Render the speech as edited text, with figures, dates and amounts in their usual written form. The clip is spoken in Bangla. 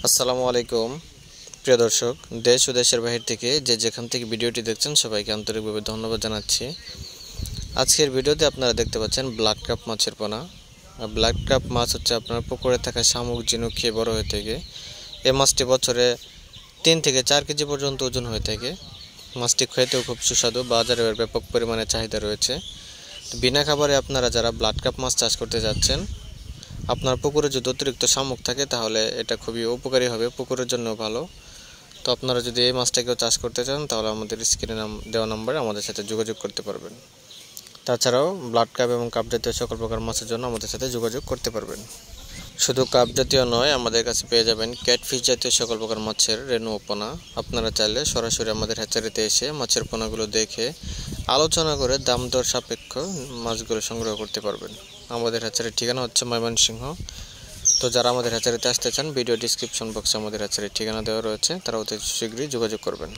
আসসালামু আলাইকুম প্রিয় দর্শক, দেশ ও দেশের বাহির থেকে যেখান থেকে ভিডিওটি দেখছেন সবাইকে আন্তরিকভাবে ধন্যবাদ জানাচ্ছি। আজকের ভিডিওতে আপনারা দেখতে পাচ্ছেন ব্ল্যাক কাপ মাছের পোনা। ব্ল্যাক কাপ মাছ হচ্ছে আপনার পুকুরে থাকা শামুক ঝিনুক খেয়ে বড় হয়ে থাকে। এই মাছটি বছরে 3 থেকে 4 কেজি পর্যন্ত ওজন হয়ে থাকে। মাছটি খেতেও খুব সুস্বাদু, বাজারে এর ব্যাপক পরিমাণে চাহিদা রয়েছে। বিনা খাবারে আপনারা যারা ব্ল্যাক কাপ মাছ চাষ করতে যাচ্ছেন, আপনার পুকুরে যদি অতিরিক্ত শামুক থাকে তাহলে এটা খুবই উপকারী হবে, পুকুরের জন্য ভালো। তো আপনারা যদি এই মাছটাকেও চাষ করতে চান তাহলে আমাদের স্ক্রিনে দেওয়া নম্বরে আমাদের সাথে যোগাযোগ করতে পারবেন। তাছাড়াও ব্লাড কাপ এবং কাপ জাতীয় সকল প্রকার মাছের জন্য আমাদের সাথে যোগাযোগ করতে পারবেন। শুধু কাপ জাতীয় নয়, আমাদের কাছে পেয়ে যাবেন ক্যাটফিশ জাতীয় সকল প্রকার মাছের রেণু ও পোনা। আপনারা চাইলে সরাসরি আমাদের হ্যাচারিতে এসে মাছের পোনাগুলো দেখে আলোচনা করে দাম দর সাপেক্ষ মাছগুলো সংগ্রহ করতে পারবেন। আমাদের হ্যাচারির ঠিকানা হচ্ছে ময়মনসিংহ। তো যারা আমাদের হ্যাচারিতে আসতে চান, ভিডিও ডিসক্রিপশন বক্সে আমাদের হ্যাচারির ঠিকানা দেওয়া রয়েছে, তারা অতি শীঘ্রই যোগাযোগ করবেন।